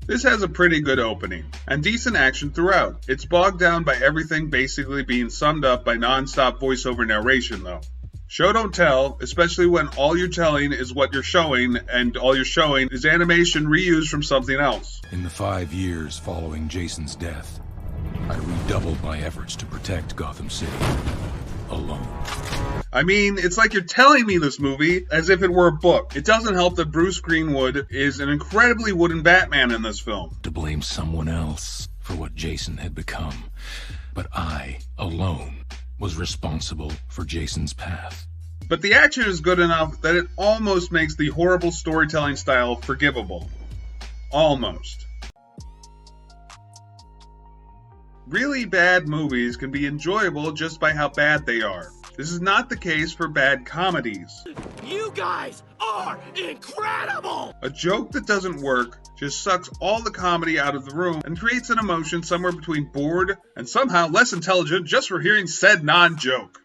This has a pretty good opening, and decent action throughout. It's bogged down by everything basically being summed up by non-stop voiceover narration though. Show don't tell, especially when all you're telling is what you're showing, and all you're showing is animation reused from something else. In the 5 years following Jason's death, I redoubled my efforts to protect Gotham City. Alone. I mean, it's like you're telling me this movie as if it were a book. It doesn't help that Bruce Greenwood is an incredibly wooden Batman in this film. To blame someone else for what Jason had become. But I, alone, was responsible for Jason's path. But the action is good enough that it almost makes the horrible storytelling style forgivable. Almost. Really bad movies can be enjoyable just by how bad they are. This is not the case for bad comedies. You guys are incredible! A joke that doesn't work just sucks all the comedy out of the room and creates an emotion somewhere between bored and somehow less intelligent just for hearing said non-joke.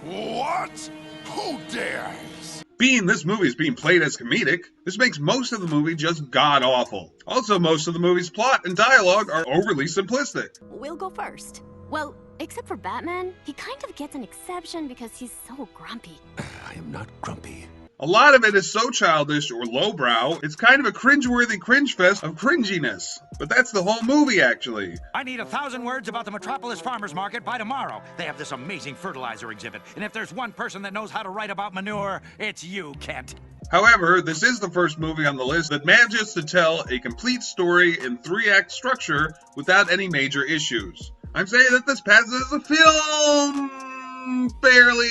What? Who dares? Being this movie is being played as comedic, this makes most of the movie just god-awful. Also, most of the movie's plot and dialogue are overly simplistic. We'll go first. Well, except for Batman, he kind of gets an exception because he's so grumpy. I am not grumpy. A lot of it is so childish or lowbrow, it's kind of a cringeworthy cringe fest of cringiness. But that's the whole movie, actually. I need 1,000 words about the Metropolis Farmers Market by tomorrow. They have this amazing fertilizer exhibit, and if there's one person that knows how to write about manure, it's you, Kent. However, this is the first movie on the list that manages to tell a complete story in 3-act structure without any major issues. I'm saying that this passes as a film, barely.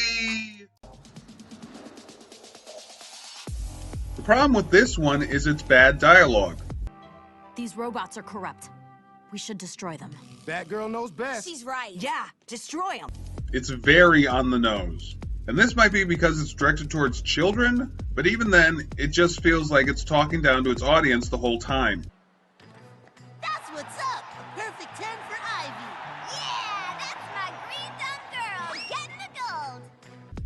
The problem with this one is its bad dialogue. These robots are corrupt. We should destroy them. Batgirl knows best. She's right. Yeah, destroy them. It's very on the nose. And this might be because it's directed towards children, but even then, it just feels like it's talking down to its audience the whole time. That's what's up. Perfect 10 for Ivy. Yeah, that's my green thumb girl getting the gold.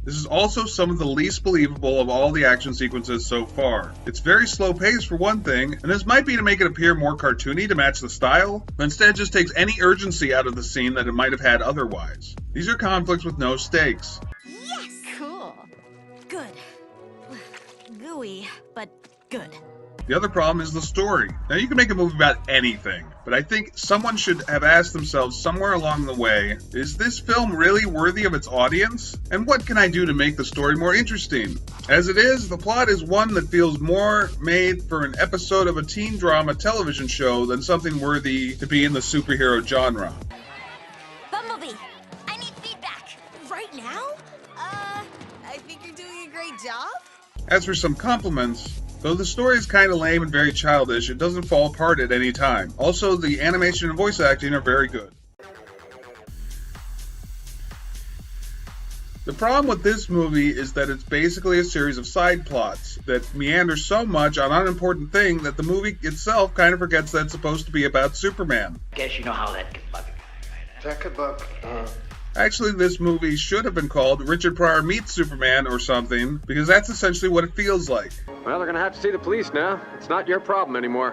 This is also some of the least believable of all the action sequences so far. It's very slow paced for one thing, and this might be to make it appear more cartoony to match the style, but instead just takes any urgency out of the scene that it might have had otherwise. These are conflicts with no stakes. Yes! Cool. Good. Gooey, but good. The other problem is the story. Now, you can make a movie about anything, but I think someone should have asked themselves somewhere along the way, is this film really worthy of its audience? And what can I do to make the story more interesting? As it is, the plot is one that feels more made for an episode of a teen drama television show than something worthy to be in the superhero genre. Bumblebee, I need feedback. Right now? I think you're doing a great job. As for some compliments, though the story is kind of lame and very childish, it doesn't fall apart at any time. Also, the animation and voice acting are very good. The problem with this movie is that it's basically a series of side plots that meander so much on unimportant things that the movie itself kind of forgets that it's supposed to be about Superman. Guess you know how that could bug a guy, right? That could bug. Actually, this movie should have been called Richard Pryor Meets Superman or something, because that's essentially what it feels like. Well, they're gonna have to see the police now. It's not your problem anymore.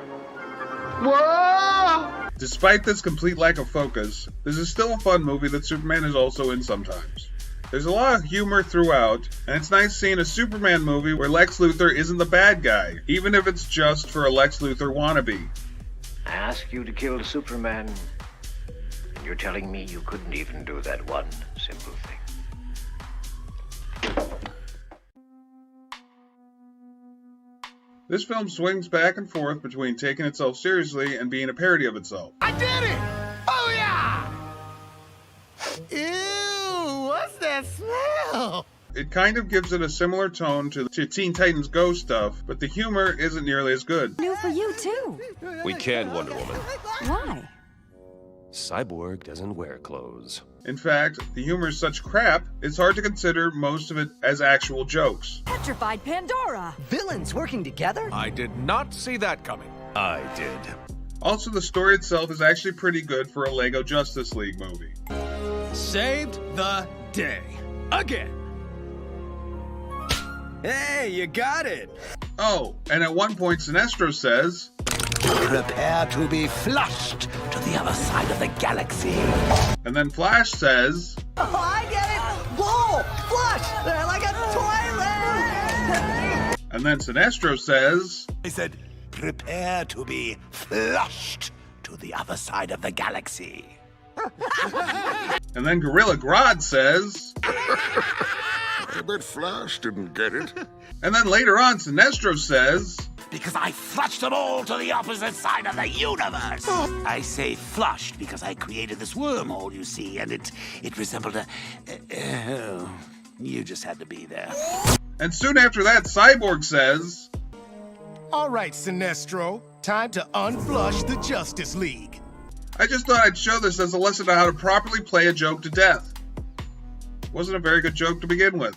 Whoa! Despite this complete lack of focus, this is still a fun movie that Superman is also in sometimes. There's a lot of humor throughout, and it's nice seeing a Superman movie where Lex Luthor isn't the bad guy, even if it's just for a Lex Luthor wannabe. I asked you to kill Superman, and you're telling me you couldn't even do that one simple thing. This film swings back and forth between taking itself seriously and being a parody of itself. I did it! Oh, yeah! Ew, what's that smell? It kind of gives it a similar tone to Teen Titans Go stuff, but the humor isn't nearly as good. New for you, too. We can, Wonder Woman. Why? Cyborg doesn't wear clothes. In fact, the humor is such crap, it's hard to consider most of it as actual jokes. Petrified Pandora. Villains working together? I did not see that coming. I did. Also, the story itself is actually pretty good for a Lego Justice League movie. Saved the day. Again. Hey, you got it. Oh, and at one point Sinestro says, Prepare to be flushed to the other side of the galaxy. And then Flash says, Oh, I get it! Whoa! Flush! Like a toilet! and then Sinestro says, I said, prepare to be flushed to the other side of the galaxy. and then Gorilla Grodd says, I bet Flash didn't get it. and then later on Sinestro says, Because I flushed them all to the opposite side of the universe. I say flushed because I created this wormhole, you see, and it resembled a... you just had to be there. and soon after that Cyborg says, All right, Sinestro. Time to unflush the Justice League. I just thought I'd show this as a lesson on how to properly play a joke to death. Wasn't a very good joke to begin with.